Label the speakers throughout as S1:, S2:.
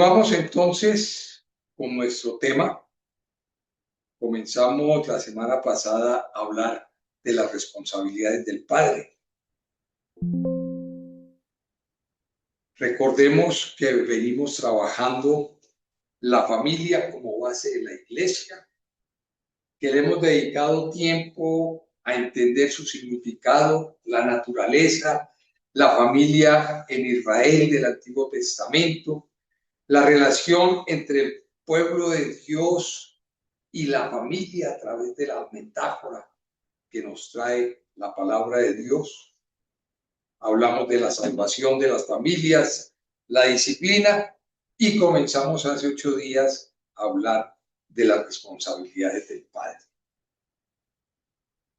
S1: Vamos entonces con nuestro tema. Comenzamos la semana pasada a hablar de las responsabilidades del padre. Recordemos que venimos trabajando la familia como base de la iglesia, que le hemos dedicado tiempo a entender su significado, la naturaleza, la familia en Israel del Antiguo Testamento, la relación entre el pueblo de Dios y la familia a través de la metáfora que nos trae la palabra de Dios. Hablamos de la salvación de las familias, la disciplina y comenzamos hace 8 días a hablar de las responsabilidades del padre.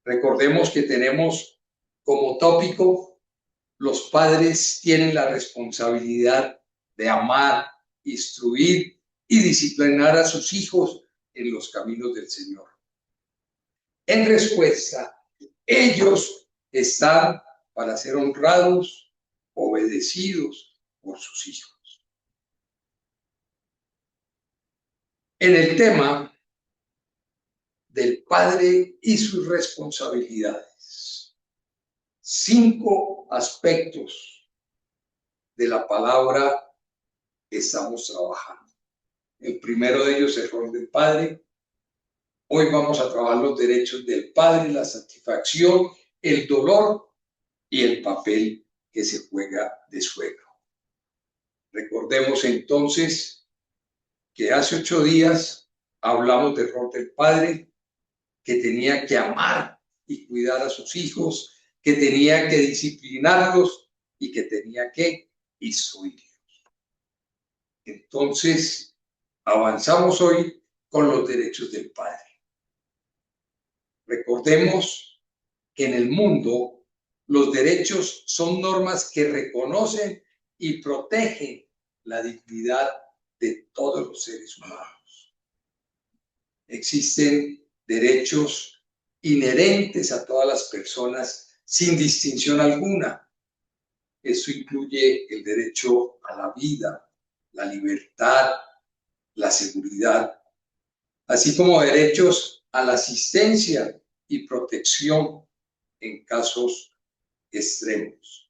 S1: Recordemos que tenemos como tópico: los padres tienen la responsabilidad de amar, instruir y disciplinar a sus hijos en los caminos del Señor. En respuesta, ellos están para ser honrados, obedecidos por sus hijos. En el tema del padre y sus responsabilidades, 5 aspectos de la palabra estamos trabajando. El primero de ellos es el rol del padre. Hoy vamos a trabajar los derechos del padre, la satisfacción, el dolor y el papel que se juega de suegro. Recordemos entonces que hace 8 días hablamos del rol del padre, que tenía que amar y cuidar a sus hijos, que tenía que disciplinarlos y que tenía que instruirlos. Entonces, avanzamos hoy con los derechos del padre. Recordemos que en el mundo los derechos son normas que reconocen y protegen la dignidad de todos los seres humanos. Existen derechos inherentes a todas las personas sin distinción alguna. Eso incluye el derecho a la vida, la libertad, la seguridad, así como derechos a la asistencia y protección en casos extremos.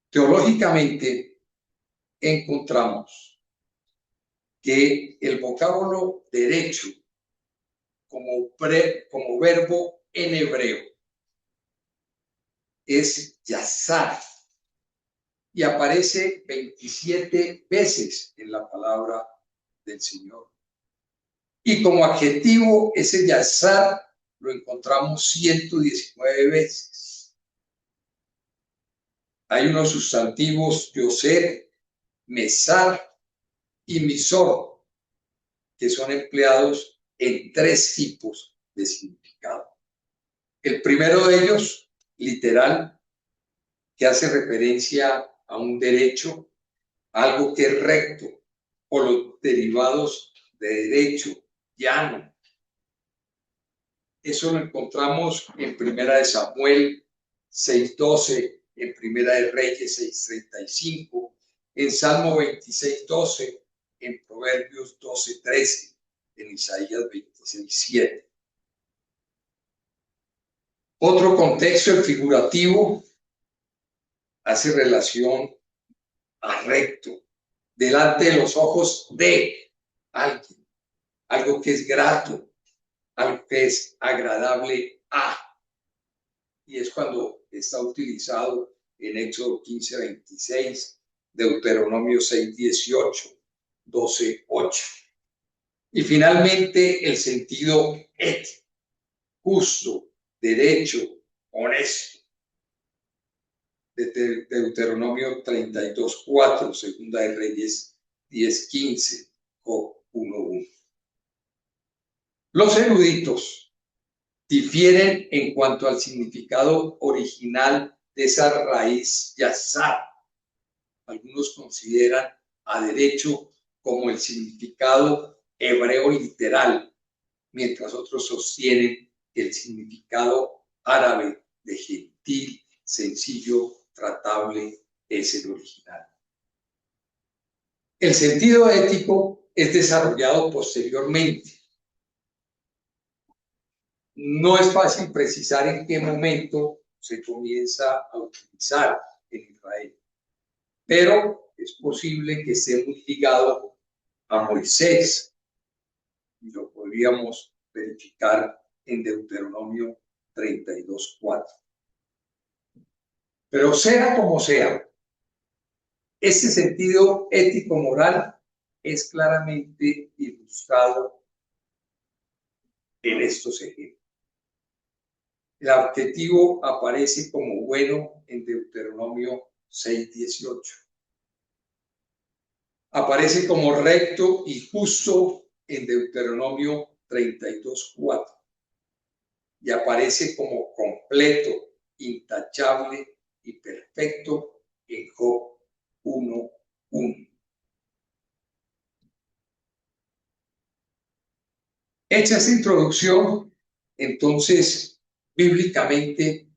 S1: Teológicamente, encontramos que el vocablo derecho como verbo en hebreo es yasar y aparece 27 veces en la palabra del Señor. Y como adjetivo, ese yasar lo encontramos 119 veces. Hay unos sustantivos yoser, mesar y misor, que son empleados en 3 tipos de significado. El primero de ellos, literal, que hace referencia a un derecho, algo que es recto, o los derivados de derecho, llano. Eso lo encontramos en Primera de Samuel 6:12, en Primera de Reyes 6:35, en Salmo 26:12, en Proverbios 12:13, en Isaías 26:7. Otro contexto, el figurativo, hace relación a recto, delante de los ojos de alguien, algo que es grato, algo que es agradable a. Y es cuando está utilizado en Éxodo 15:26, Deuteronomio 6:18, 12:8. Y finalmente el sentido ético, justo, derecho, honesto, de Deuteronomio 32:4, Segunda de Reyes 10:15, Job 1:1. Los eruditos difieren en cuanto al significado original de esa raíz yasar. Algunos consideran a derecho como el significado hebreo literal, mientras otros sostienen que el significado árabe de gentil, sencillo, tratable es el original. El sentido ético es desarrollado posteriormente. No es fácil precisar en qué momento se comienza a utilizar en Israel, pero es posible que esté muy ligado a Moisés, y lo podríamos verificar en Deuteronomio 32:4. Pero sea como sea, este sentido ético-moral es claramente ilustrado en estos ejemplos. El adjetivo aparece como bueno en Deuteronomio 6:18. Aparece como recto y justo en Deuteronomio 32:4. Y aparece como completo, intachable y perfecto en Job 1:1. Hecha esta introducción, entonces, bíblicamente,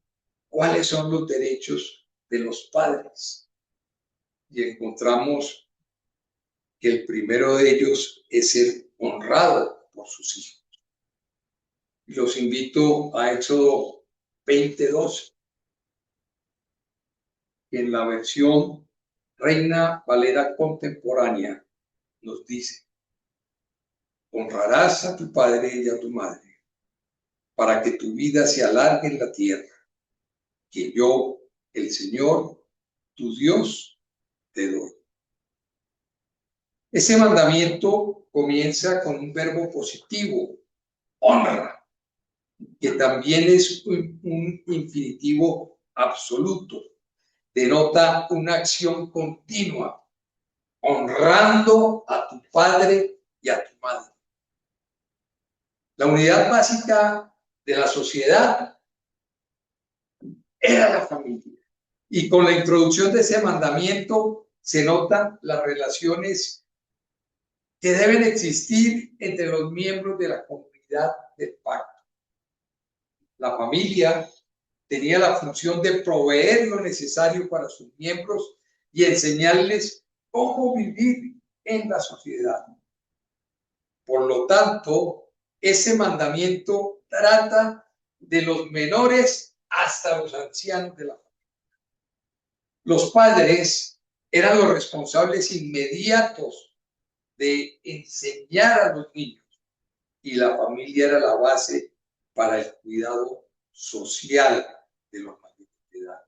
S1: ¿cuáles son los derechos de los padres? Y encontramos que el primero de ellos es ser honrado por sus hijos. Y los invito a Éxodo 20:12, que en la versión Reina Valera contemporánea nos dice: honrarás a tu padre y a tu madre, para que tu vida se alargue en la tierra, que yo, el Señor, tu Dios, te doy. Ese mandamiento comienza con un verbo positivo, honra, que también es un infinitivo absoluto. Denota una acción continua, honrando a tu padre y a tu madre. La unidad básica de la sociedad era la familia. Y con la introducción de ese mandamiento se notan las relaciones que deben existir entre los miembros de la comunidad del pacto. La familia tenía la función de proveer lo necesario para sus miembros y enseñarles cómo vivir en la sociedad. Por lo tanto, ese mandamiento trata de los menores hasta los ancianos de la familia. Los padres eran los responsables inmediatos de enseñar a los niños, y la familia era la base para el cuidado social de los mayores de edad.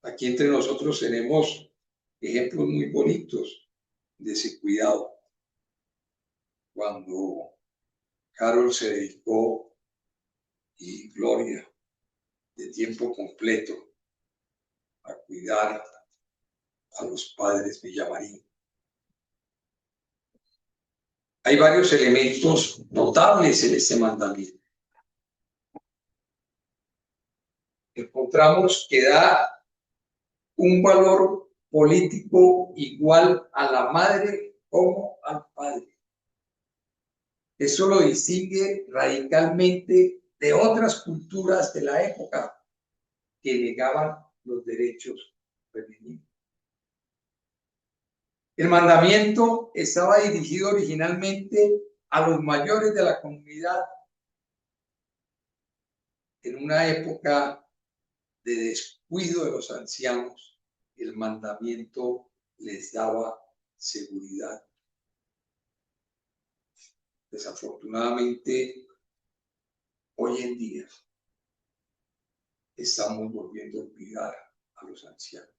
S1: Aquí entre nosotros tenemos ejemplos muy bonitos de ese cuidado. Cuando Carol se dedicó, y Gloria, de tiempo completo a cuidar a los padres Villamarín. Hay varios elementos notables en este mandamiento. Encontramos que da un valor político igual a la madre como al padre. Eso lo distingue radicalmente de otras culturas de la época que negaban los derechos femeninos. El mandamiento estaba dirigido originalmente a los mayores de la comunidad en una época de descuido de los ancianos. El mandamiento les daba seguridad. Desafortunadamente, hoy en día estamos volviendo a olvidar a los ancianos.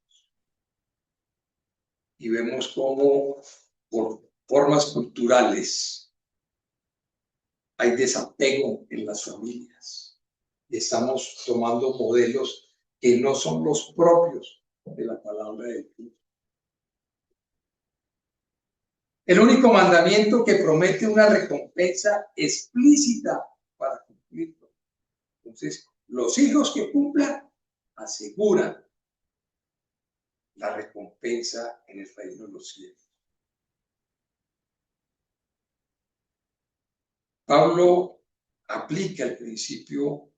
S1: Y vemos cómo por formas culturales hay desapego en las familias. Estamos tomando modelos que no son los propios de la palabra de Dios. El único mandamiento que promete una recompensa explícita para cumplirlo. Entonces, los hijos que cumplan aseguran la recompensa en el reino de los cielos. Pablo aplica el principio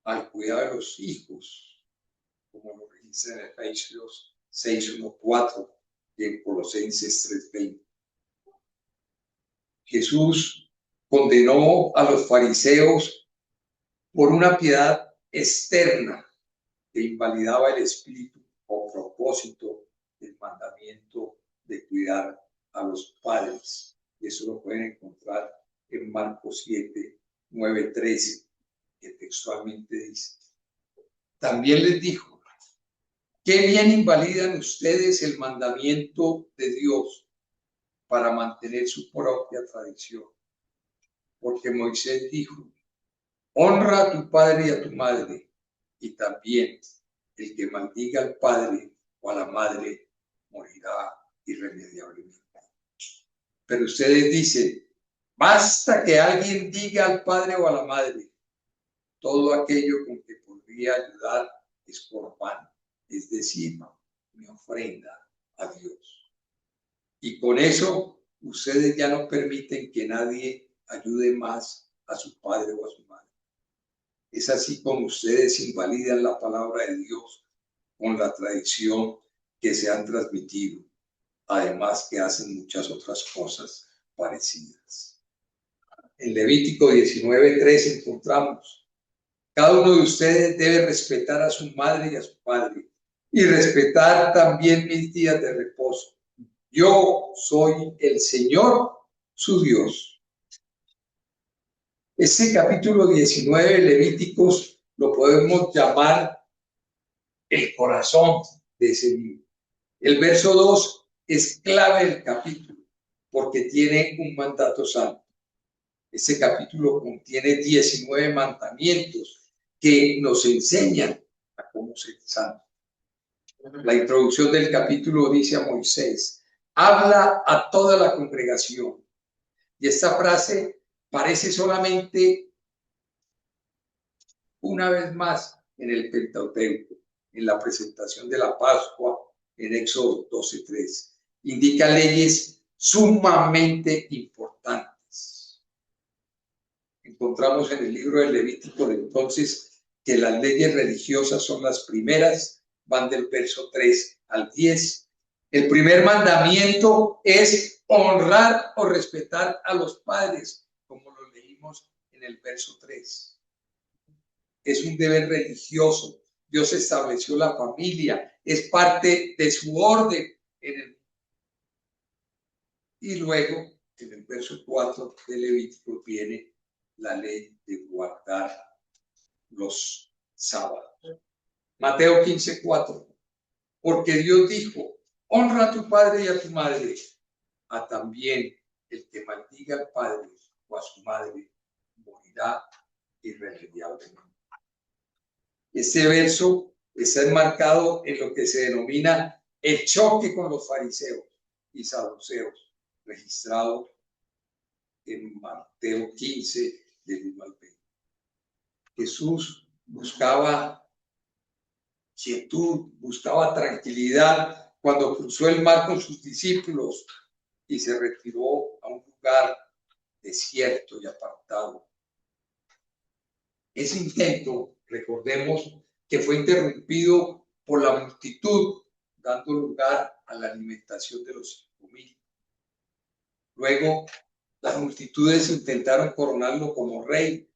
S1: al cuidado de los hijos, como lo registra en Efesios 6:1-4 y en Colosenses 3:20. Jesús condenó a los fariseos por una piedad externa que invalidaba el espíritu o propósito del mandamiento de cuidar a los padres. Y eso lo pueden encontrar en Marcos 7:9-13, que textualmente dice: también les dijo, ¿qué bien invalidan ustedes el mandamiento de Dios para mantener su propia tradición? Porque Moisés dijo, honra a tu padre y a tu madre, y también el que maldiga al padre o a la madre morirá irremediablemente. Pero ustedes dicen, basta que alguien diga al padre o a la madre, todo aquello con que podría ayudar es corbán, es decir, mi ofrenda a Dios. Y con eso ustedes ya no permiten que nadie ayude más a su padre o a su madre. Es así como ustedes invalidan la palabra de Dios con la tradición que se han transmitido, además que hacen muchas otras cosas parecidas. En Levítico 19:3 encontramos, cada uno de ustedes debe respetar a su madre y a su padre, y respetar también mis días de reposo. Yo soy el Señor, su Dios. Este capítulo 19 de Levíticos lo podemos llamar el corazón de ese libro. El verso 2 es clave del capítulo porque tiene un mandato santo. Este capítulo contiene 19 mandamientos que nos enseñan a cómo ser santos. La introducción del capítulo dice a Moisés, habla a toda la congregación. Y esta frase parece solamente una vez más en el Pentateuco, en la presentación de la Pascua, en Éxodo 12:3. Indica leyes sumamente importantes. Encontramos en el libro del Levítico entonces que las leyes religiosas son las primeras, van del verso 3 al 10. El primer mandamiento es honrar o respetar a los padres, como lo leímos en el verso 3. Es un deber religioso. Dios estableció la familia, es parte de su orden en el... Y luego, en el verso 4 de Levítico, viene la ley de guardar los sábados. Mateo 15:4. Porque Dios dijo, honra a tu padre y a tu madre, a también el que maldiga al padre o a su madre morirá irremediablemente. Este verso está enmarcado en lo que se denomina el choque con los fariseos y saduceos, registrado en Mateo 15, del 1 al 20. Jesús buscaba quietud, buscaba tranquilidad cuando cruzó el mar con sus discípulos y se retiró a un lugar desierto y apartado. Ese intento, recordemos, que fue interrumpido por la multitud, dando lugar a la alimentación de los 5,000. Luego, las multitudes intentaron coronarlo como rey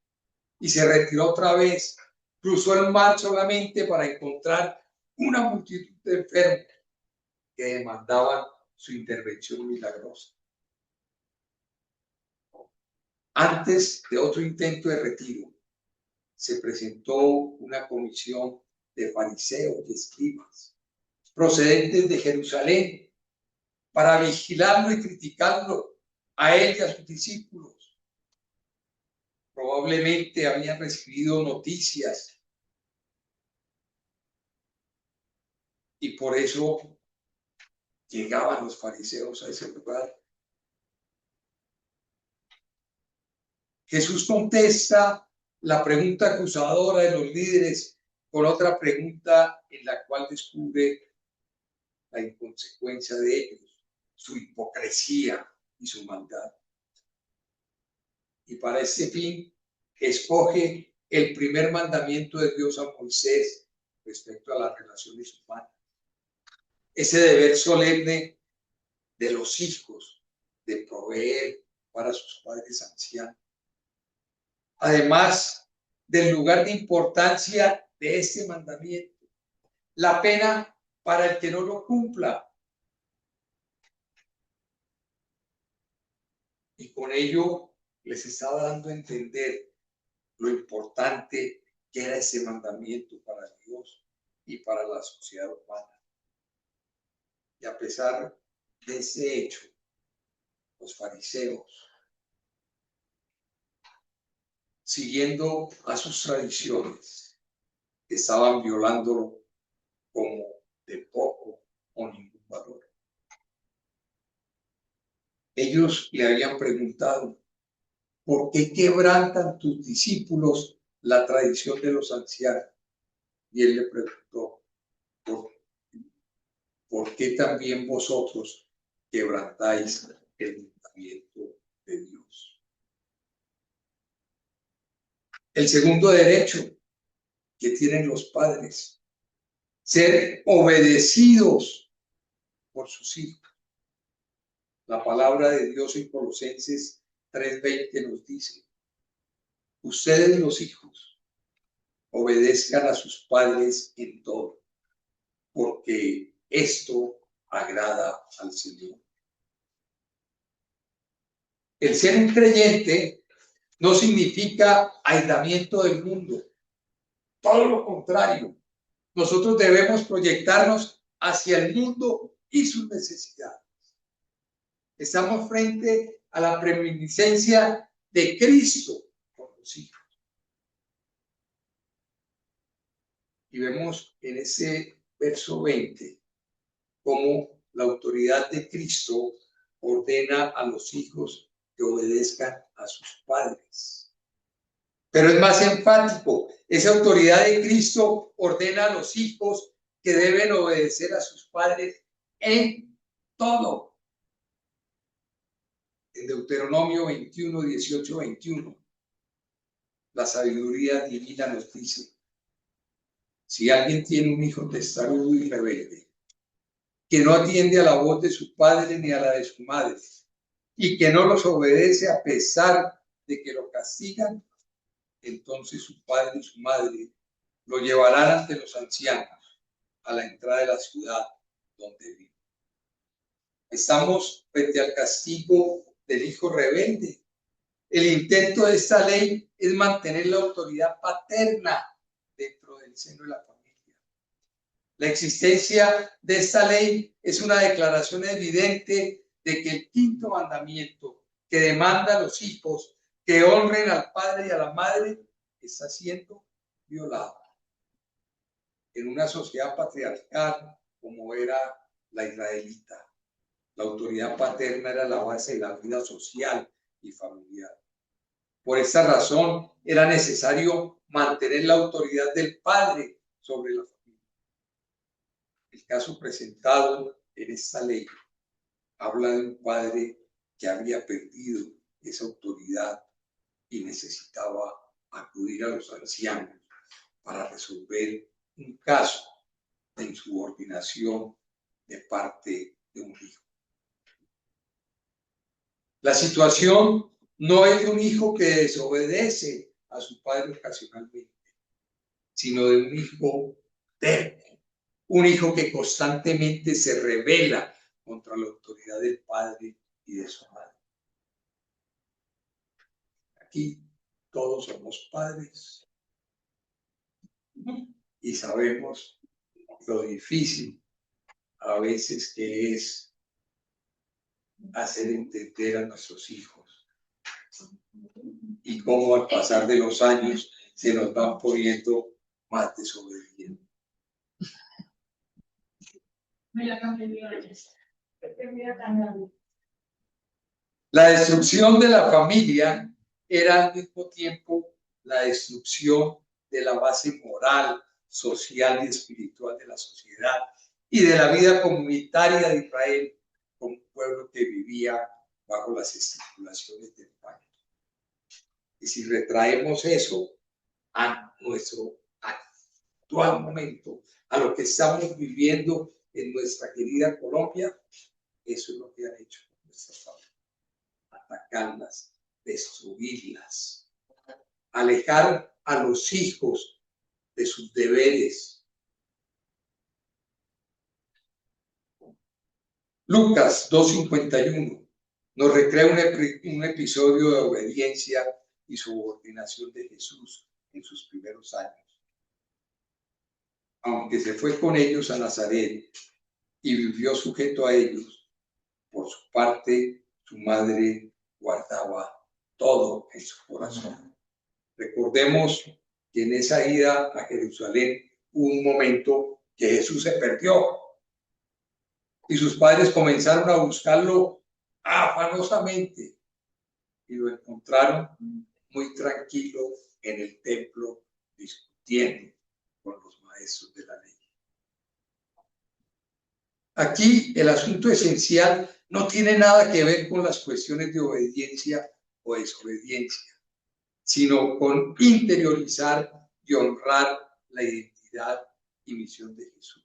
S1: y se retiró otra vez. Cruzó el mar solamente para encontrar una multitud de enfermos que demandaban su intervención milagrosa. Antes de otro intento de retiro, se presentó una comisión de fariseos y escribas procedentes de Jerusalén para vigilarlo y criticarlo a él y a sus discípulos. Probablemente habían recibido noticias y por eso llegaban los fariseos a ese lugar. Jesús contesta la pregunta acusadora de los líderes con otra pregunta en la cual descubre la inconsecuencia de ellos, su hipocresía y su maldad. Y para este fin, escoge el primer mandamiento de Dios a Moisés respecto a las relaciones humanas. ese deber solemne de los hijos de proveer para sus padres ancianos. Además del lugar de importancia de este mandamiento, la pena para el que no lo cumpla. Y con ello les estaba dando a entender lo importante que era ese mandamiento para Dios y para la sociedad humana. Y a pesar de ese hecho, los fariseos, siguiendo a sus tradiciones, estaban violándolo como de poco o ningún valor. Ellos le habían preguntado, ¿por qué quebrantan tus discípulos la tradición de los ancianos? Y él le preguntó, ¿por qué también vosotros quebrantáis el mandamiento de Dios? El segundo derecho que tienen los padres, ser obedecidos por sus hijos. La palabra de Dios en Colosenses 3:20 nos dice, ustedes los hijos, obedezcan a sus padres en todo, porque esto agrada al Señor. El ser un creyente no significa aislamiento del mundo. Todo lo contrario. Nosotros debemos proyectarnos hacia el mundo y sus necesidades. Estamos frente a la preeminencia de Cristo con los hijos. Y vemos en ese verso 20 cómo la autoridad de Cristo ordena a los hijos que obedezcan a sus padres. Pero es más enfático, esa autoridad de Cristo ordena a los hijos que deben obedecer a sus padres en todo. En Deuteronomio 21, 18, 21, la sabiduría divina nos dice, si alguien tiene un hijo testarudo y rebelde, que no atiende a la voz de su padre ni a la de su madre, y que no los obedece a pesar de que lo castigan, entonces su padre y su madre lo llevarán ante los ancianos a la entrada de la ciudad donde vive. Estamos frente al castigo del hijo rebelde. El intento de esta ley es mantener la autoridad paterna dentro del seno de la familia. La existencia de esta ley es una declaración evidente de que el quinto mandamiento que demanda a los hijos que honren al padre y a la madre está siendo violado. En una sociedad patriarcal como era la israelita, la autoridad paterna era la base de la vida social y familiar. Por esta razón era necesario mantener la autoridad del padre sobre la familia. El caso presentado en esta ley habla de un padre que había perdido esa autoridad y necesitaba acudir a los ancianos para resolver un caso de insubordinación de parte de un hijo. La situación no es de un hijo que desobedece a su padre ocasionalmente, sino de un hijo terco, un hijo que constantemente se rebela contra la autoridad del padre y de su madre. Aquí todos somos padres y sabemos lo difícil a veces que es hacer entender a nuestros hijos y cómo al pasar de los años se nos van poniendo más desobedientes. La destrucción de la familia era al mismo tiempo la destrucción de la base moral, social y espiritual de la sociedad y de la vida comunitaria de Israel como un pueblo que vivía bajo las estipulaciones del pacto. Y si retraemos eso a nuestro actual momento, a lo que estamos viviendo en nuestra querida Colombia, eso es lo que han hecho con nuestras familias. Atacarlas, destruirlas, alejar a los hijos de sus deberes. Lucas 2:51 nos recrea un episodio de obediencia y subordinación de Jesús en sus primeros años. Aunque se fue con ellos a Nazaret y vivió sujeto a ellos, por su parte, su madre guardaba todo en su corazón. Recordemos que en esa ida a Jerusalén hubo un momento que Jesús se perdió y sus padres comenzaron a buscarlo afanosamente y lo encontraron muy tranquilo en el templo discutiendo con los maestros de la ley. Aquí el asunto esencial no tiene nada que ver con las cuestiones de obediencia o desobediencia, sino con interiorizar y honrar la identidad y misión de Jesús.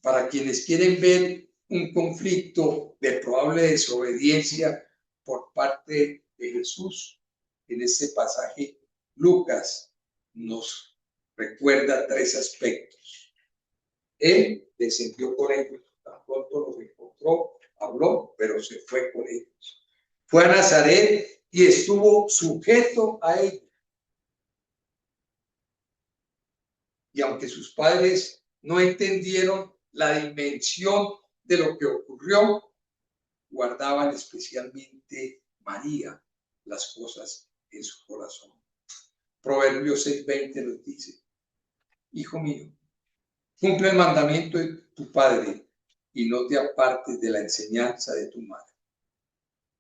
S1: Para quienes quieren ver un conflicto de probable desobediencia por parte de Jesús, en este pasaje Lucas nos recuerda tres aspectos. Él descendió con ellos, tan pronto los encontró, habló, pero se fue con ellos. Fue a Nazaret y estuvo sujeto a ellos. Y aunque sus padres no entendieron la dimensión de lo que ocurrió, guardaban especialmente María las cosas en su corazón. Proverbios 6:20 nos dice: Hijo mío, cumple el mandamiento de tu padre y no te apartes de la enseñanza de tu madre.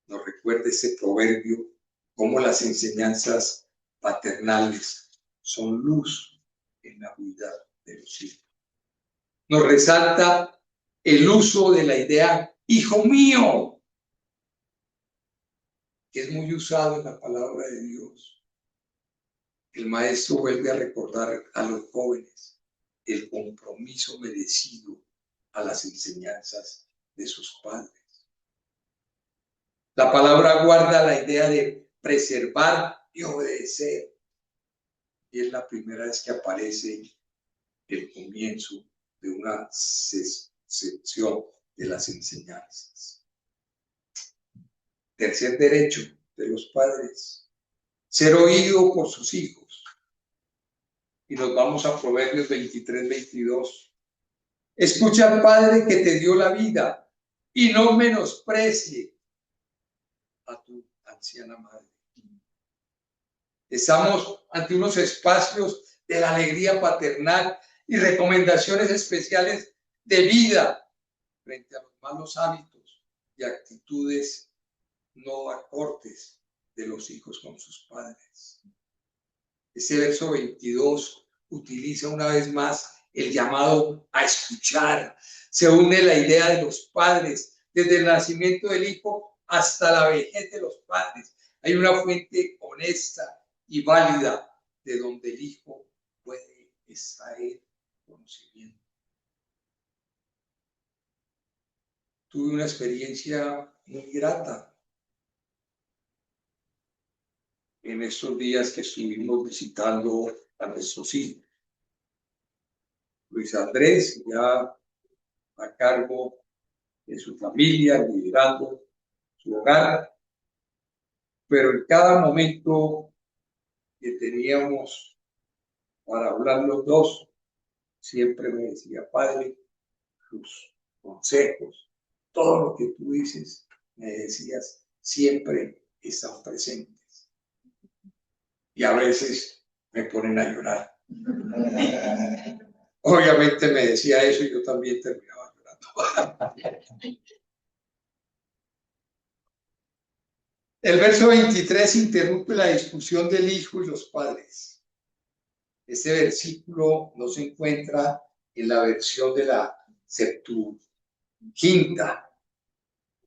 S1: Nos recuerda este proverbio cómo las enseñanzas paternales son luz en la vida de los hijos. Nos resalta el uso de la idea hijo mío, que es muy usado en la palabra de Dios. El maestro vuelve a recordar a los jóvenes el compromiso merecido a las enseñanzas de sus padres. La palabra guarda la idea de preservar y obedecer. Y es la primera vez que aparece el comienzo de una sección de las enseñanzas. Tercer derecho de los padres: ser oído por sus hijos. Y nos vamos a Proverbios 23:22. Escucha al padre que te dio la vida y no menosprecie a tu anciana madre. Estamos ante unos espacios de la alegría paternal y recomendaciones especiales de vida frente a los malos hábitos y actitudes no acordes de los hijos con sus padres. Este verso 22 utiliza una vez más el llamado a escuchar. Se une la idea de los padres desde el nacimiento del hijo hasta la vejez de los padres. Hay una fuente honesta y válida de donde el hijo puede extraer conocimiento. Tuve una experiencia muy grata en estos días que estuvimos visitando a nuestros hijos. Luis Andrés, ya a cargo de su familia, liderando su hogar, pero en cada momento que teníamos para hablar los dos, siempre me decía: Padre, tus consejos, todo lo que tú dices, me decías, siempre están presentes. Y a veces me ponen a llorar. Obviamente me decía eso y yo también terminaba llorando. El verso 23 interrumpe la discusión del hijo y los padres. Este versículo no se encuentra en la versión de la Septuaginta.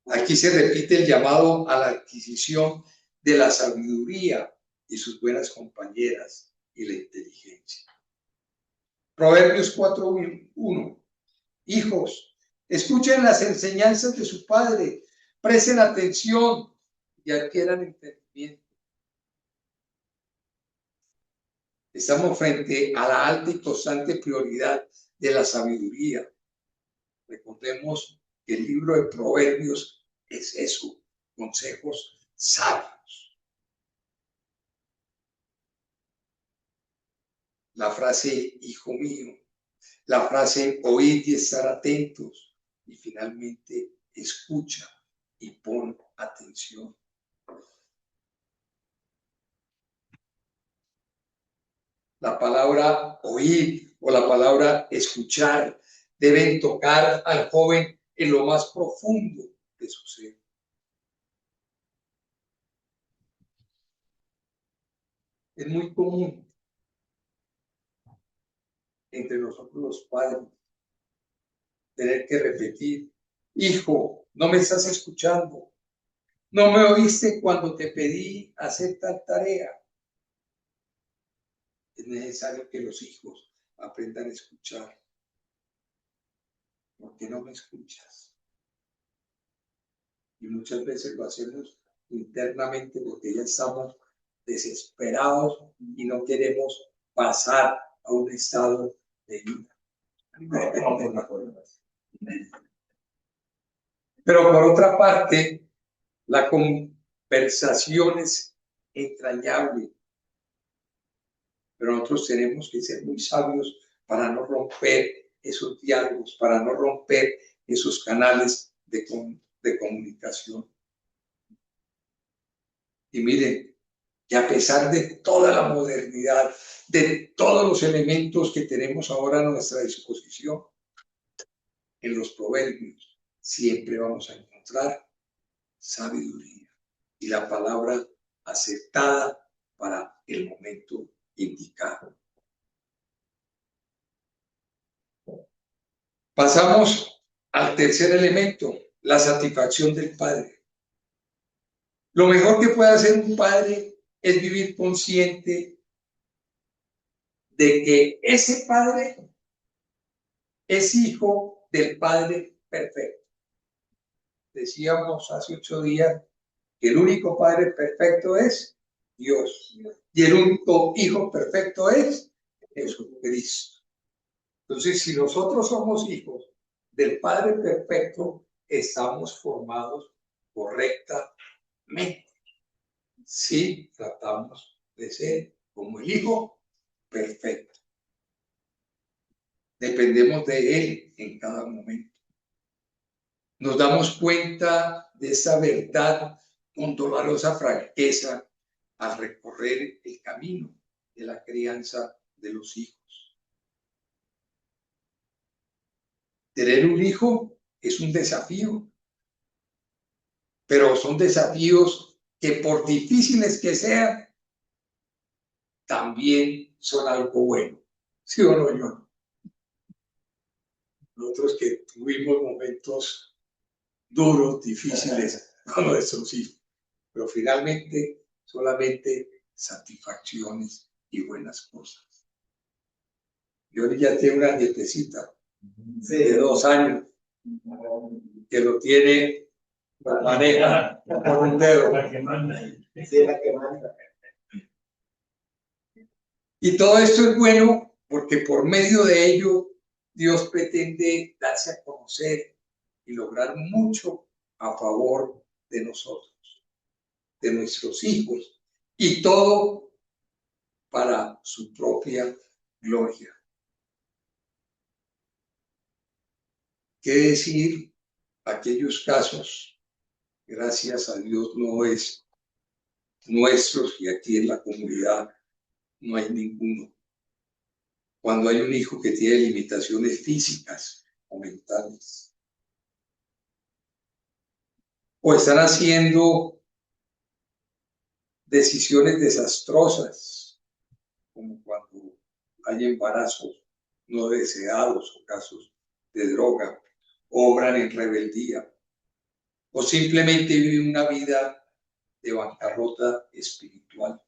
S1: Aquí se repite el llamado a la adquisición de la sabiduría y sus buenas compañeras y la inteligencia. Proverbios 4:1. Hijos, escuchen las enseñanzas de su padre, presten atención y adquieran entendimiento. Estamos frente a la alta y constante prioridad de la sabiduría. Recordemos que el libro de Proverbios es eso, consejos sabios. La frase, hijo mío, la frase, oíd y estar atentos, y finalmente, escucha y pon atención. La palabra oír o la palabra escuchar deben tocar al joven en lo más profundo de su ser. Es muy común entre nosotros los padres tener que repetir, hijo, no me estás escuchando, no me oíste cuando te pedí hacer tal tarea. Es necesario que los hijos aprendan a escuchar. ¿Por qué no me escuchas? Y muchas veces lo hacemos internamente porque ya estamos desesperados y no queremos pasar a un estado de vida. Pero por otra parte, la conversación es entrañable. Pero nosotros tenemos que ser muy sabios para no romper esos diálogos, para no romper esos canales de comunicación. Y miren, que a pesar de toda la modernidad, de todos los elementos que tenemos ahora a nuestra disposición, en los proverbios siempre vamos a encontrar sabiduría y la palabra aceptada para el momento indicado. Pasamos al tercer elemento, la satisfacción del padre. Lo mejor que puede hacer un padre es vivir consciente de que ese padre es hijo del Padre perfecto. Decíamos hace 8 días que el único Padre perfecto es Dios y el único Hijo perfecto es Jesucristo. Entonces, si nosotros somos hijos del Padre perfecto, estamos formados correctamente. Si tratamos de ser como el Hijo perfecto. Dependemos de Él en cada momento. Nos damos cuenta de esa verdad con dolorosa franqueza al recorrer el camino de la crianza de los hijos. Tener un hijo es un desafío, pero son desafíos que por difíciles que sean, también son algo bueno. ¿Sí o no, yo? Nosotros que tuvimos momentos duros, difíciles con nuestros hijos, pero finalmente solamente satisfacciones y buenas cosas. Yo ya tengo una nietecita de 2 años que lo tiene, lo maneja por un dedo. Y todo esto es bueno porque por medio de ello Dios pretende darse a conocer y lograr mucho a favor de nosotros, de nuestros hijos, y todo para su propia gloria. ¿Qué decir aquellos casos? Gracias a Dios no es nuestros y aquí en la comunidad no hay ninguno. Cuando hay un hijo que tiene limitaciones físicas o mentales, o están haciendo decisiones desastrosas, como cuando hay embarazos no deseados o casos de droga, obran en rebeldía, o simplemente viven una vida de bancarrota espiritual.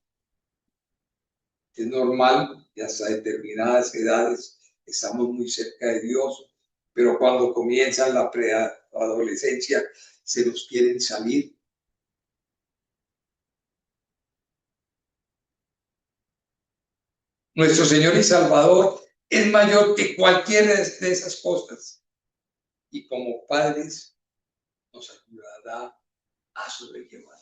S1: Es normal que hasta determinadas edades estamos muy cerca de Dios, pero cuando comienza la preadolescencia se nos quieren salir. Nuestro Señor y Salvador es mayor que cualquiera de esas cosas y como padres nos ayudará a sobrellevar.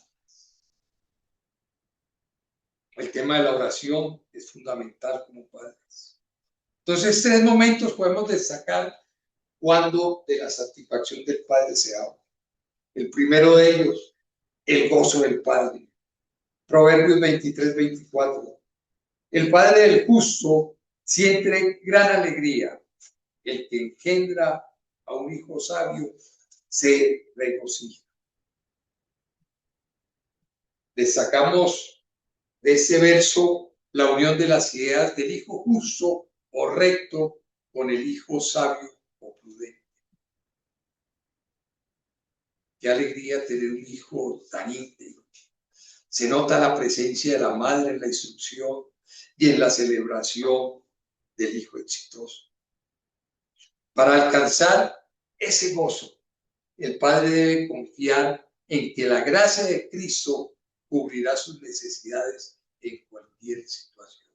S1: El tema de la oración es fundamental como padres. Entonces, 3 momentos podemos destacar cuando de la satisfacción del Padre se habla. El primero de ellos, el gozo del Padre. Proverbios 23-24. El Padre del justo siente gran alegría. El que engendra a un hijo sabio se regocija. Destacamos de ese verso la unión de las ideas del hijo justo o recto con el hijo sabio o prudente. Qué alegría tener un hijo tan íntegro. Se nota la presencia de la madre en la instrucción y en la celebración del hijo exitoso. Para alcanzar ese gozo, el padre debe confiar en que la gracia de Cristo cubrirá sus necesidades en cualquier situación.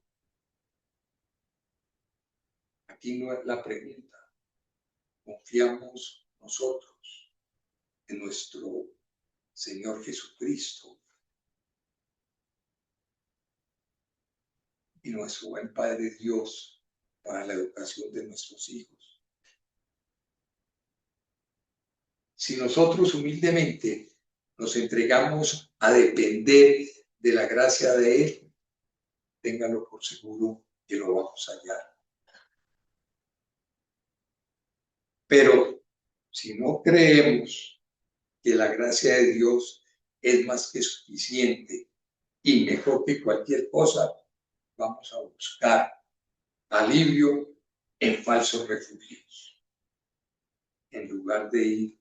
S1: Aquí no es la pregunta. ¿Confiamos nosotros en nuestro Señor Jesucristo y nuestro buen Padre Dios para la educación de nuestros hijos? Si nosotros humildemente nos entregamos a depender de la gracia de Él, téngalo por seguro que lo vamos a hallar. Pero si no creemos que la gracia de Dios es más que suficiente y mejor que cualquier cosa, vamos a buscar alivio en falsos refugios, en lugar de ir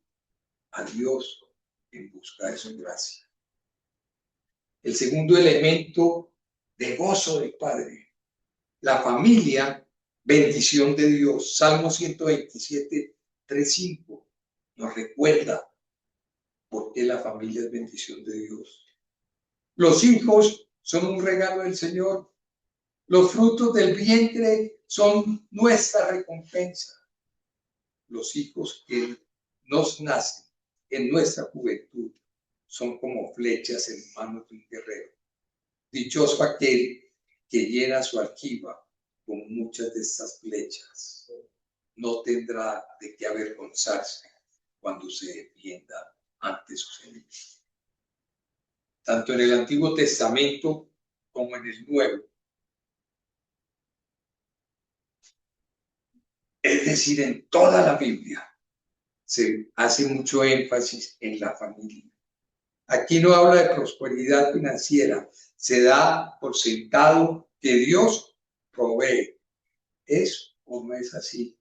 S1: a Dios en busca de su gracia. El segundo elemento de gozo del Padre, la familia, bendición de Dios. Salmo 127, 3-5 nos recuerda por qué la familia es bendición de Dios. Los hijos son un regalo del Señor. Los frutos del vientre son nuestra recompensa. Los hijos que nos nacen en nuestra juventud son como flechas en manos de un guerrero. Dichoso aquel que llena su aljiba con muchas de estas flechas. No tendrá de qué avergonzarse cuando se defienda ante sus enemigos. Tanto en el Antiguo Testamento como en el Nuevo. Es decir, en toda la Biblia se hace mucho énfasis en la familia. Aquí no habla de prosperidad financiera, se da por sentado que Dios provee. ¿Es o no es así?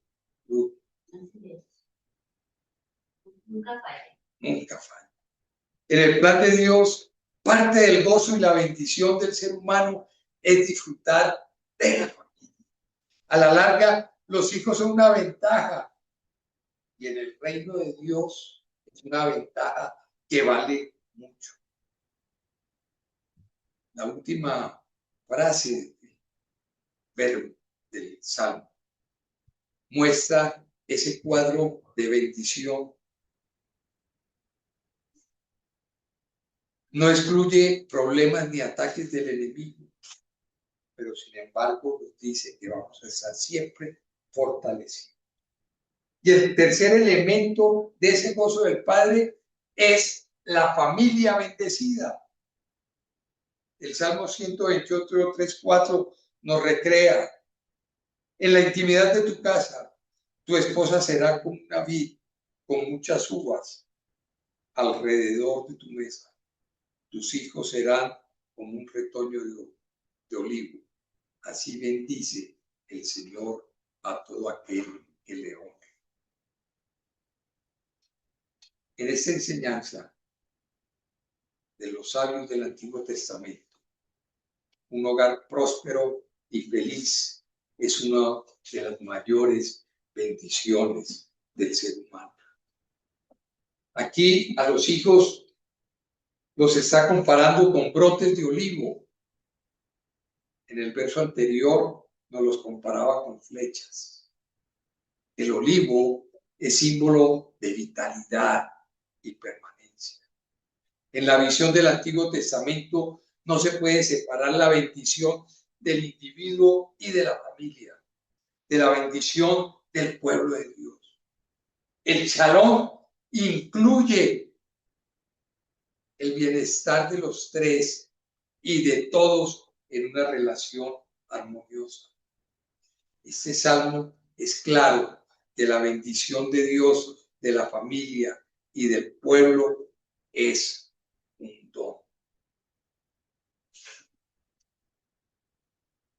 S2: Nunca falla.
S1: Nunca falla. En el plan de Dios, parte del gozo y la bendición del ser humano es disfrutar de la familia. A la larga, los hijos son una ventaja y en el reino de Dios es una ventaja que vale mucho. La última frase del verbo del Salmo muestra ese cuadro de bendición. No excluye problemas ni ataques del enemigo, pero sin embargo nos dice que vamos a estar siempre fortalecidos. Y el tercer elemento de ese gozo del Padre es la familia bendecida. El Salmo 128, 3-4 nos recrea. En la intimidad de tu casa, tu esposa será como una vid con muchas uvas alrededor de tu mesa. Tus hijos serán como un retoño de olivo. Así bendice el Señor a todo aquel que le honre. En esta enseñanza de los sabios del Antiguo Testamento, un hogar próspero y feliz es una de las mayores bendiciones del ser humano. Aquí a los hijos los está comparando con brotes de olivo. En el verso anterior nos los comparaba con flechas. El olivo es símbolo de vitalidad y permanencia. En la visión del Antiguo Testamento no se puede separar la bendición del individuo y de la familia, de la bendición del pueblo de Dios. El Shalom incluye el bienestar de los tres y de todos en una relación armoniosa. Este salmo es claro que la bendición de Dios, de la familia y del pueblo es un don.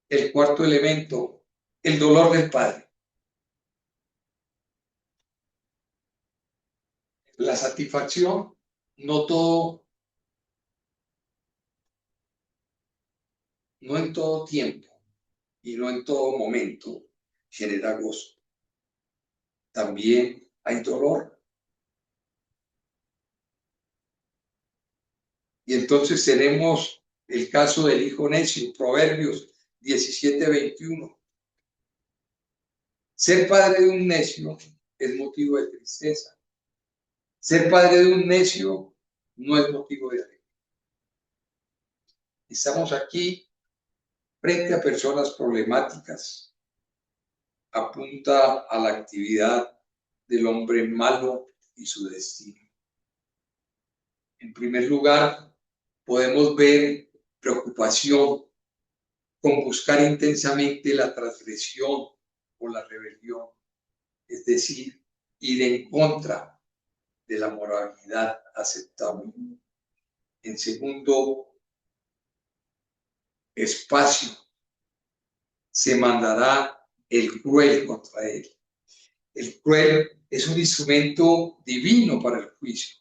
S1: El cuarto elemento, el dolor del padre. La satisfacción, no en todo tiempo y no en todo momento genera gozo. También hay dolor. Y entonces tenemos el caso del hijo necio, Proverbios 17:21. Ser padre de un necio es motivo de tristeza. Ser padre de un necio no es motivo de alegría. Estamos aquí frente a personas problemáticas. Apunta a la actividad del hombre malo y su destino. En primer lugar, podemos ver preocupación con buscar intensamente la transgresión o la rebelión, es decir, ir en contra de la moralidad aceptable. En segundo espacio, se mandará el cruel contra él. El cruel es un instrumento divino para el juicio,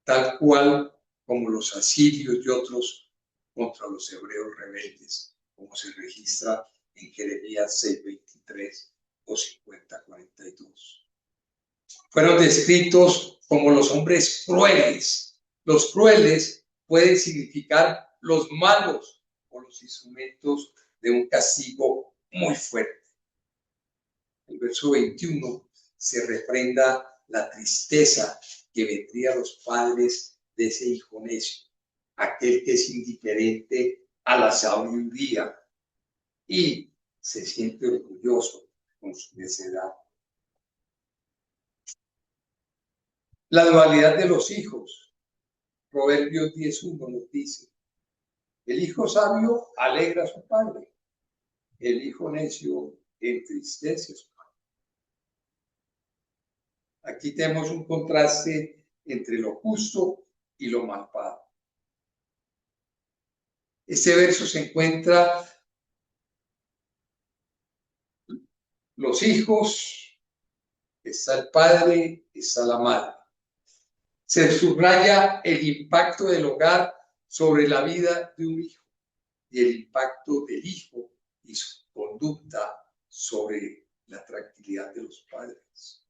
S1: tal cual como los asirios y otros contra los hebreos rebeldes, como se registra en Jeremías 6:23 o 50:42. Fueron descritos como los hombres crueles. Los crueles pueden significar los malos o los instrumentos de un castigo muy fuerte. El verso 21 se refrenda la tristeza que vendría a los padres de ese hijo necio, aquel que es indiferente a la sabiduría y se siente orgulloso con su necedad. La dualidad de los hijos. Proverbios 10:1 nos dice: el hijo sabio alegra a su padre, el hijo necio entristece a su padre. Aquí tenemos un contraste entre lo justo y lo malvado. Este verso se encuentra los hijos, está el padre, está la madre. Se subraya el impacto del hogar sobre la vida de un hijo y el impacto del hijo y su conducta sobre la tranquilidad de los padres.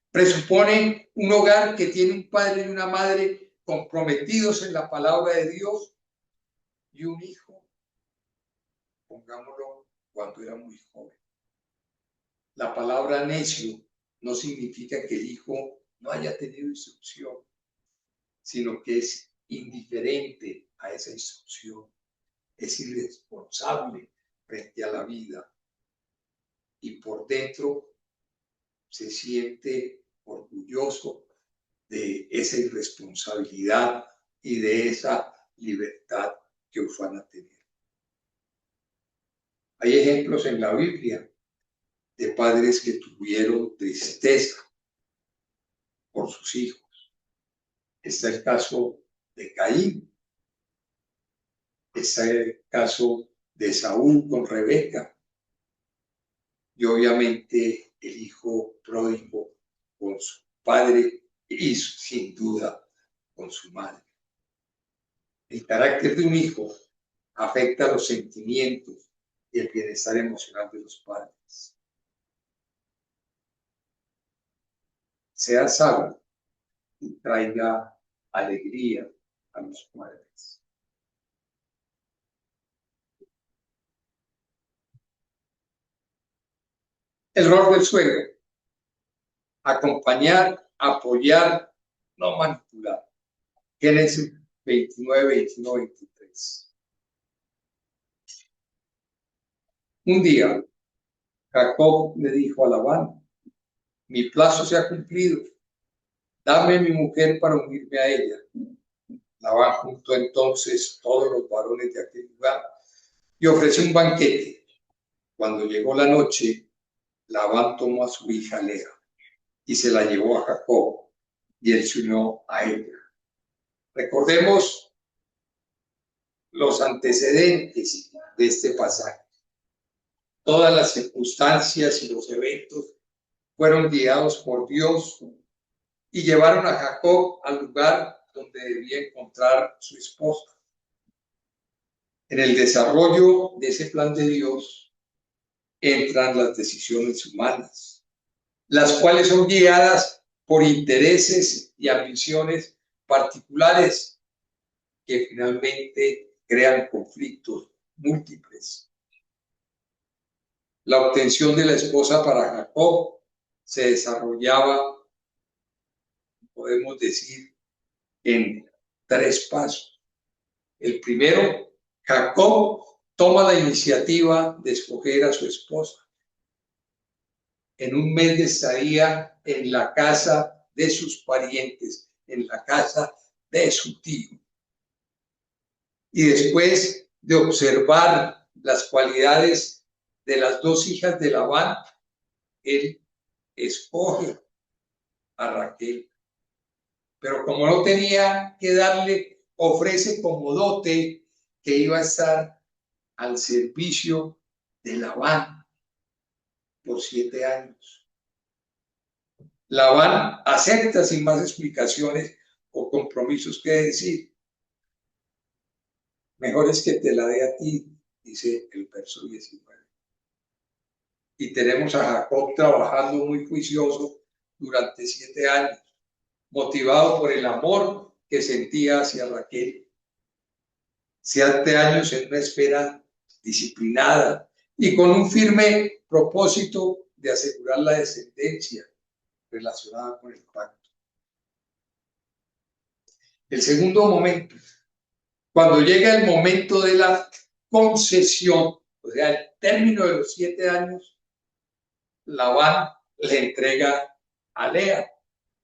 S1: Presupone un hogar que tiene un padre y una madre comprometidos en la palabra de Dios y un hijo, pongámoslo, cuando era muy joven. La palabra necio no significa que el hijo no haya tenido instrucción, sino que es indiferente a esa instrucción, es irresponsable frente a la vida y por dentro se siente orgulloso de esa irresponsabilidad y de esa libertad que ufana tener. Hay ejemplos en la Biblia de padres que tuvieron tristeza por sus hijos. Está el caso de Caín, está el caso de Saúl con Rebeca y obviamente el hijo pródigo con su padre y sin duda con su madre. El carácter de un hijo afecta los sentimientos y el bienestar bienestar emocional de los padres. Sea sabio y traiga alegría a los padres. El rol del suegro: acompañar, apoyar, no manipular. Génesis 29, 21, 23. Un día, Jacob le dijo a Labán: mi plazo se ha cumplido, dame mi mujer para unirme a ella. Labán juntó entonces todos los varones de aquel lugar y ofreció un banquete. Cuando llegó la noche, Labán tomó a su hija Lea y se la llevó a Jacob, y él se unió a ella. Recordemos los antecedentes de este pasaje. Todas las circunstancias y los eventos fueron guiados por Dios y llevaron a Jacob al lugar donde debía encontrar su esposa. En el desarrollo de ese plan de Dios entran las decisiones humanas, las cuales son guiadas por intereses y ambiciones particulares que finalmente crean conflictos múltiples. La obtención de la esposa para Jacob se desarrollaba, podemos decir, en 3 pasos. El primero, Jacob toma la iniciativa de escoger a su esposa. En un mes de estadía en la casa de sus parientes, en la casa de su tío. Y después de observar las cualidades de las 2 hijas de Labán, él escoge a Raquel. Pero como no tenía que darle, ofrece como dote que iba a estar al servicio de Labán por 7 años. Labán acepta sin más explicaciones o compromisos que decir. Mejor es que te la dé a ti, dice el verso 19. Y tenemos a Jacob trabajando muy juicioso durante 7 años, motivado por el amor que sentía hacia Raquel. 7 años en una espera disciplinada y con un firme propósito de asegurar la descendencia relacionada con el pacto. El segundo momento, cuando llega el momento de la concesión, o sea, el término de los 7 años, Labán le entrega a Lea,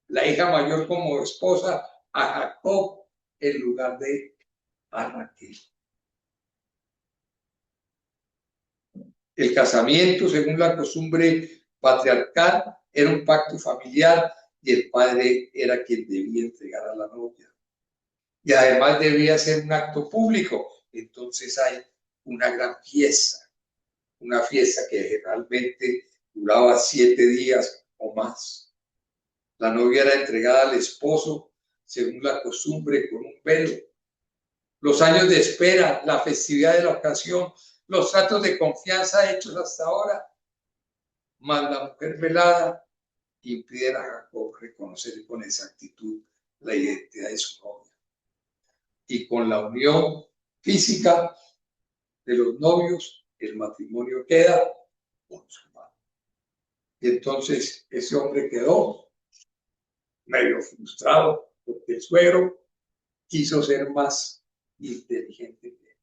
S1: la hija mayor, como esposa a Jacob en lugar de a Raquel. El casamiento, según la costumbre patriarcal, era un pacto familiar y el padre era quien debía entregar a la novia. Y además debía ser un acto público. Entonces hay una gran fiesta, una fiesta que generalmente duraba 7 días o más. La novia era entregada al esposo, según la costumbre, con un velo. Los años de espera, la festividad de la ocasión, los tratos de confianza hechos hasta ahora, más la mujer velada, impiden a Jacob reconocer con exactitud la identidad de su novia. Y con la unión física de los novios, el matrimonio queda consumado. Y entonces ese hombre quedó medio frustrado porque el suegro quiso ser más inteligente que él.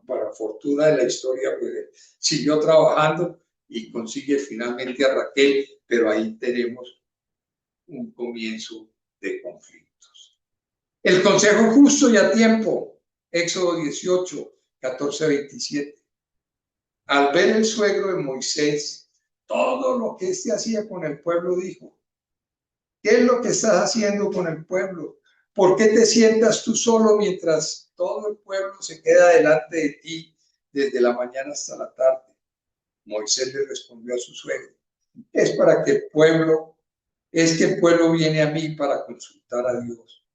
S1: Para fortuna de la historia, pues siguió trabajando y consigue finalmente a Raquel, pero ahí tenemos un comienzo de conflictos. El consejo justo y a tiempo, Éxodo 18, 14, 27. Al ver el suegro de Moisés todo lo que éste hacía con el pueblo, dijo: ¿qué es lo que estás haciendo con el pueblo? ¿Por qué te sientas tú solo mientras todo el pueblo se queda delante de ti desde la mañana hasta la tarde? Moisés le respondió a su suegro: es que el pueblo viene a mí para consultar a Dios.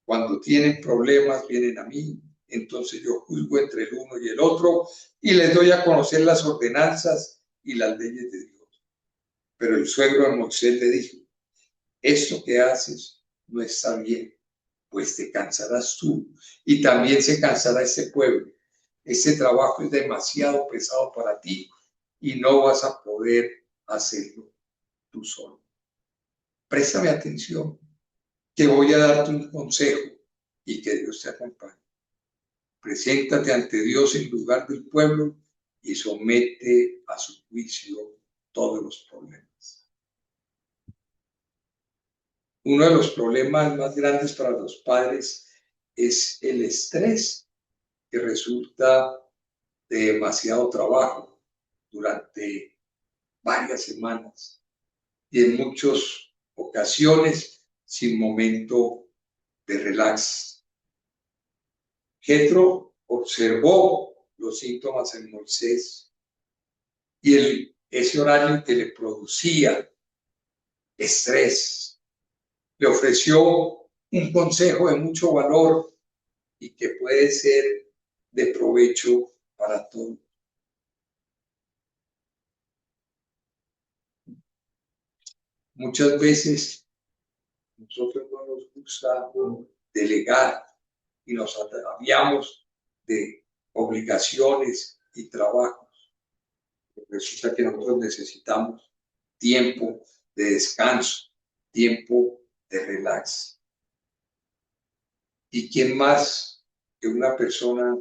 S1: Cuando tienen problemas vienen a mí entonces yo juzgo entre el uno y el otro y les doy a conocer las ordenanzas y las leyes de Dios. Pero el suegro de Moisés le dijo, esto que haces no está bien, pues te cansarás tú y también se cansará este pueblo. Este trabajo es demasiado pesado para ti y no vas a poder hacerlo tú solo. Préstame atención, que voy a darte un consejo y que Dios te acompañe. Preséntate ante Dios en lugar del pueblo y somete a su juicio todos los problemas. Uno de los problemas más grandes para los padres es el estrés que resulta de demasiado trabajo durante varias semanas y en muchas ocasiones sin momento de relax. Jetro observó los síntomas en Moisés y ese horario que le producía estrés le ofreció un consejo de mucho valor y que puede ser de provecho para todos. Muchas veces nosotros no nos gusta delegar y nos ataviamos de obligaciones y trabajos. Resulta que nosotros necesitamos tiempo de descanso, tiempo de relax. ¿Y quién más que una persona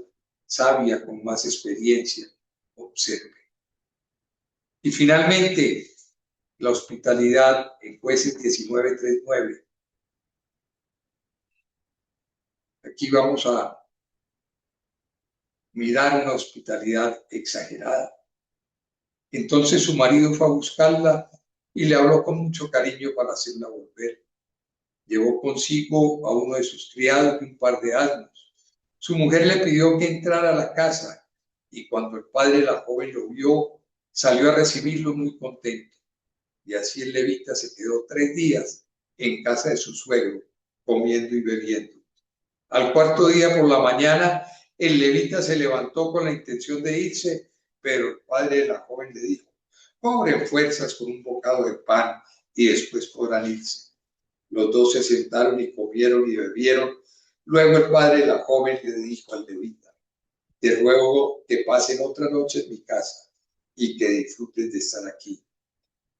S1: sabia con más experiencia observe? Y finalmente, la hospitalidad en Jueces 19:39. Aquí vamos a mirar una hospitalidad exagerada. Entonces su marido fue a buscarla y le habló con mucho cariño para hacerla volver. Llevó consigo a uno de sus criados y un par de asnos. Su mujer le pidió que entrara a la casa y cuando el padre de la joven lo vio, salió a recibirlo muy contento. Y así el levita se quedó 3 días en casa de su suegro, comiendo y bebiendo. Al cuarto día por la mañana, el levita se levantó con la intención de irse, pero el padre de la joven le dijo, cobren fuerzas con un bocado de pan y después podrán irse. Los dos se sentaron y comieron y bebieron. Luego el padre de la joven le dijo al levita, te ruego que pasen otra noche en mi casa y que disfrutes de estar aquí.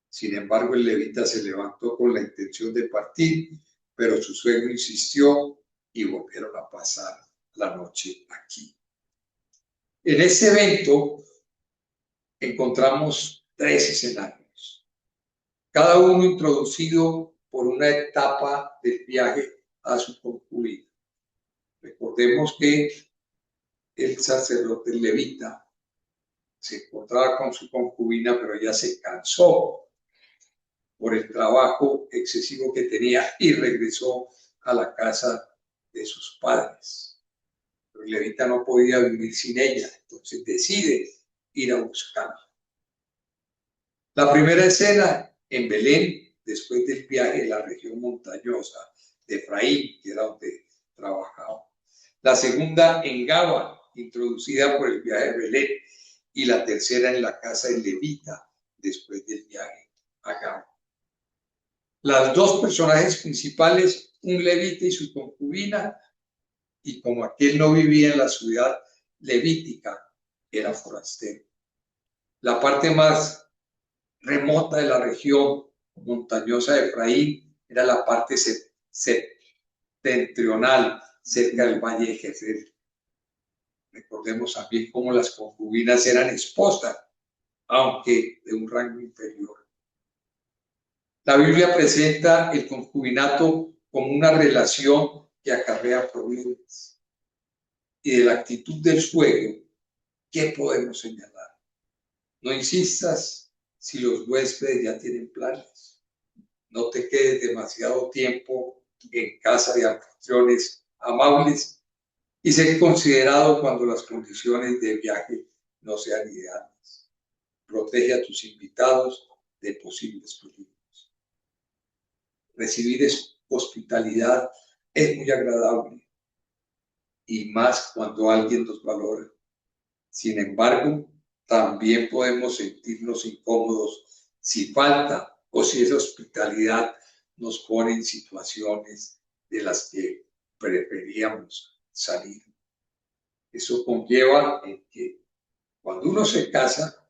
S1: Sin embargo, el levita se levantó con la intención de partir, pero su suegro insistió y volvieron a pasar la noche aquí. En este evento encontramos 3 escenarios, cada uno introducido por una etapa del viaje a su concubina. Recordemos que el sacerdote levita se encontraba con su concubina, pero ya se cansó por el trabajo excesivo que tenía y regresó a la casa de sus padres. Pero el levita no podía vivir sin ella, entonces decide ir a buscarla. La primera escena en Belén, después del viaje a la región montañosa de Efraín, que era donde trabajaba. La segunda en Gaba, introducida por el viaje de Belén. Y la tercera en la casa del levita, después del viaje a Gaba. Las dos personajes principales, un levita y su concubina, y como aquel no vivía en la ciudad levítica, era forastero. La parte más remota de la región montañosa de Efraín era la parte septentrional, cerca del valle de Jezreel. Recordemos también cómo las concubinas eran esposas, aunque de un rango inferior. La Biblia presenta el concubinato como una relación que acarrea problemas. Y de la actitud del suegro, ¿qué podemos señalar? No insistas si los huéspedes ya tienen planes. No te quedes demasiado tiempo en casa de anfitriones amables y sé considerado cuando las condiciones de viaje no sean ideales. Protege a tus invitados de posibles peligros. Recibir hospitalidad es muy agradable y más cuando alguien nos valora. Sin embargo, también podemos sentirnos incómodos si falta o si esa hospitalidad nos pone en situaciones de las que preferíamos salir. Eso conlleva en que cuando uno se casa,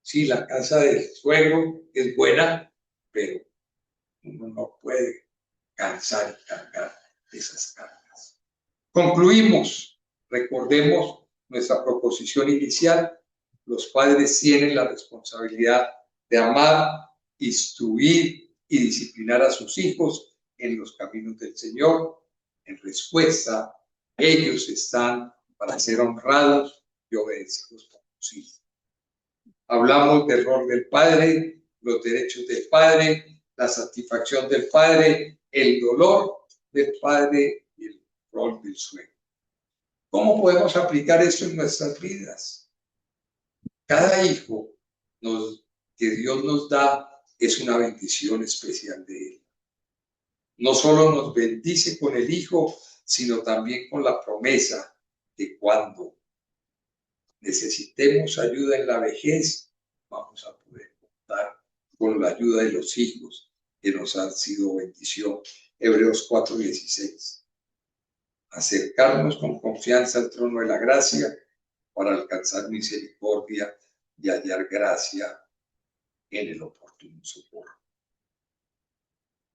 S1: sí, la casa del suegro es buena, pero uno no puede cansar y cargar esas cargas. Concluimos, recordemos nuestra proposición inicial. Los padres tienen la responsabilidad de amar, instruir y disciplinar a sus hijos en los caminos del Señor. En respuesta, ellos están para ser honrados y obedecidos por los hijos. Hablamos del rol del padre, los derechos del padre, la satisfacción del padre, el dolor del padre y el rol del suegro. ¿Cómo podemos aplicar esto en nuestras vidas? Cada hijo que Dios nos da es una bendición especial de Él. No solo nos bendice con el hijo, sino también con la promesa de cuando necesitemos ayuda en la vejez, vamos a poder contar con la ayuda de los hijos que nos han sido bendición. Hebreos 4:16. Acercarnos con confianza al trono de la gracia para alcanzar misericordia y hallar gracia en el oportuno socorro.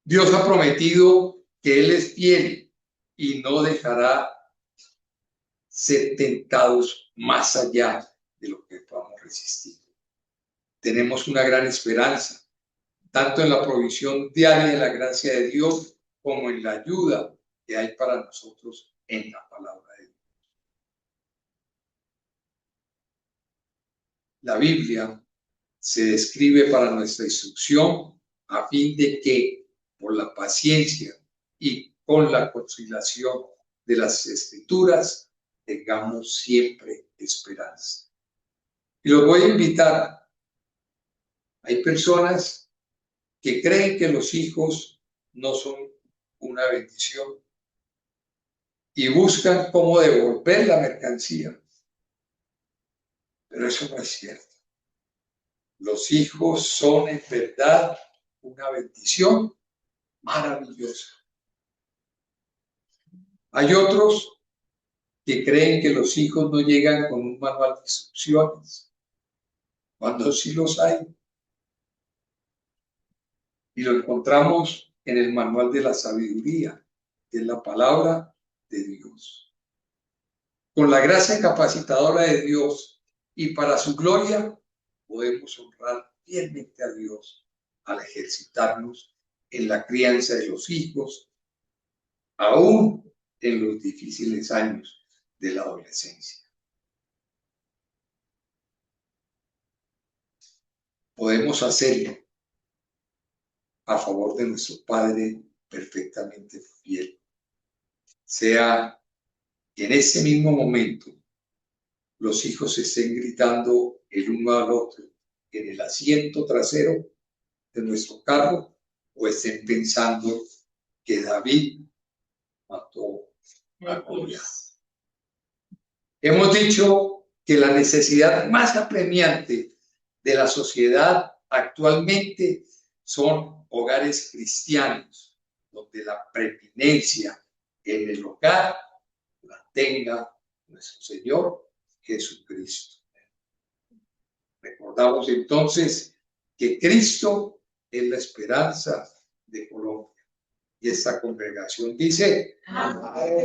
S1: Dios ha prometido que Él es fiel y no dejará ser tentados más allá de lo que podamos resistir. Tenemos una gran esperanza, tanto en la provisión diaria de la gracia de Dios como en la ayuda que hay para nosotros en la palabra de Dios. La Biblia se describe para nuestra instrucción a fin de que, por la paciencia y con la conciliación de las Escrituras, tengamos siempre esperanza. Y los voy a invitar. Hay personas que creen que los hijos no son una bendición y buscan cómo devolver la mercancía. Pero eso no es cierto. Los hijos son en verdad una bendición maravillosa. Hay otros que creen que los hijos no llegan con un manual de instrucciones, cuando sí los hay. Y lo encontramos en el manual de la sabiduría, que es la palabra de Dios. Con la gracia capacitadora de Dios y para su gloria, podemos honrar fielmente a Dios al ejercitarnos en la crianza de los hijos, aún en los difíciles años de la adolescencia. Podemos hacerlo a favor de nuestro Padre perfectamente fiel. Sea que en ese mismo momento los hijos estén gritando el uno al otro en el asiento trasero de nuestro carro o estén pensando que David mató a Goliat. Hemos dicho que la necesidad más apremiante de la sociedad actualmente son hogares cristianos, donde la preeminencia en el hogar la tenga nuestro Señor Jesucristo. Recordamos entonces que Cristo es la esperanza de Colombia. Y esta congregación dice: amén.